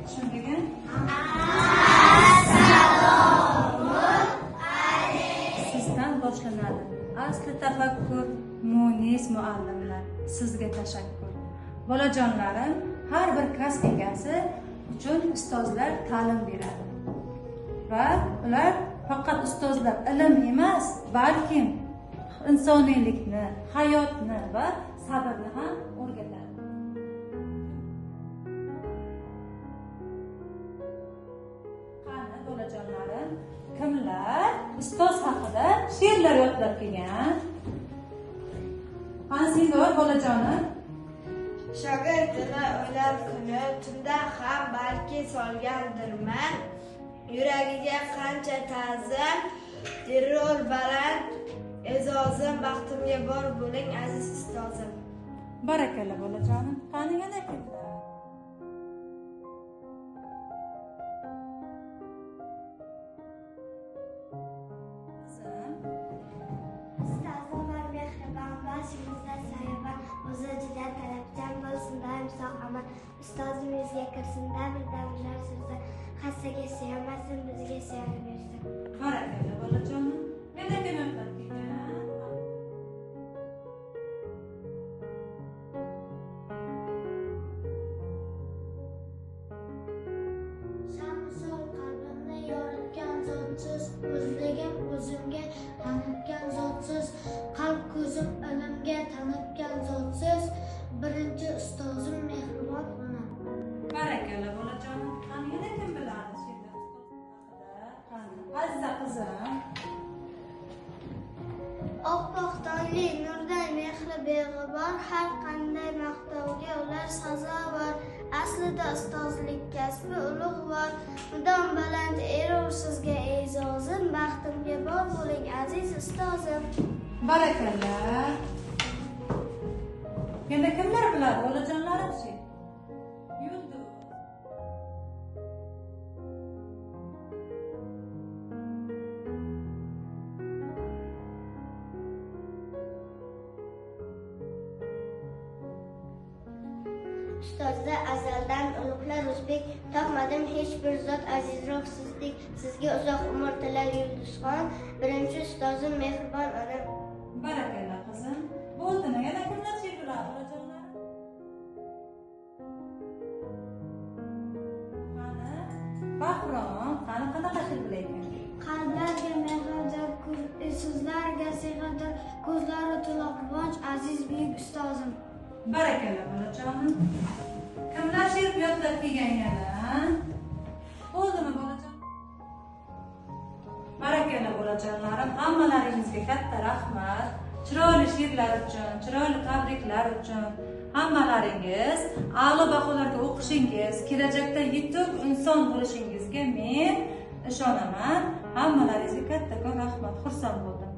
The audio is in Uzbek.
Tushundingmi? Sizdan boshlanadi. Asli tafakkur Munis muallimlar. Sizga tashakkur. Bolajonlarim, har bir kasb egasi uchun ustozlar ta'lim beradi. Va ular faqat ustozlar ilm emas, balki insoniylikni, hayotni va sabrni ham o'rgatadi. Qani bolajonlarim, kimlar ustoz haqida she'rlar yodlab kelgan? Qani Singor bolajonim? Shogirdini o'ylab kuni tunda ham balki solgandirman, yuragiga qancha ta'zim, terror baland e'zozim, baxtimga bor bo'ling aziz ustozim. Barakalla bolajonim. Qani yana kimlar? Ustozim va mehribon, boshimizda soyabon, o'zi juda talabchan bo'lsin, doim sog' omon. Ustozim yuzga kirsin, davrlar sursin, hassaga suyanmasin, bizga suyanaversin. Barakalla bolajonim. Yana kimlar kelgan? Shamsul qalbimni yoritgan zotsiz, o'zligim o'zimga tanitgan zotsiz, qalb ko'zim ilmga tanitgan zotsiz, birinchi ustozim mehribon ona. Barakalla bolajonim. Qani yana kim biladi she'rlar ustoz haqida? Qani Aziza qizim. Oppoq tongli nurday mehri beg'ubor, har qanday maqtovga ular sazovor. Aslida ustozlik kasbi ulug'vor, mudom baland erur sizga e'zozim, baxtimga bor bo'ling aziz ustozim. Barakalla. Yana kimlar biladi bolajonlarim she'r? Yulduz. Ustozda azaldan ulug'lar o'zbek, topmadim hech bir zot azizroq sizdek. Sizga uzoq umr tilar Yulduzxon, birinchi ustozim mehribon onam. Barakalla qizim. Bo'ldimi? Yana kimlar she'r biladi bolajonlarim? Qani Bahrom, qani qanaqa she'r bilaykan? Qalblarga mehrdir, so'zlarga sig'adir, ko'zlari to'la quvonch aziz buyuk ustozim. Barakalla bolajonim. Kimlar she'r yodlab kelgan yana? Bo'ldimi bolajon? Barakalla bolajonlarim, hammalaringizga katta rahmat. Chiroyli she'rlar uchun, chiroyli tabriklar uchun. Hammalaringiz a'lo baholarga o'qishingiz, kelajakda yetuk inson bo'lishingizga men ishonaman. Hammalaringizga kattakon rahmat. Xursand bo'ldim.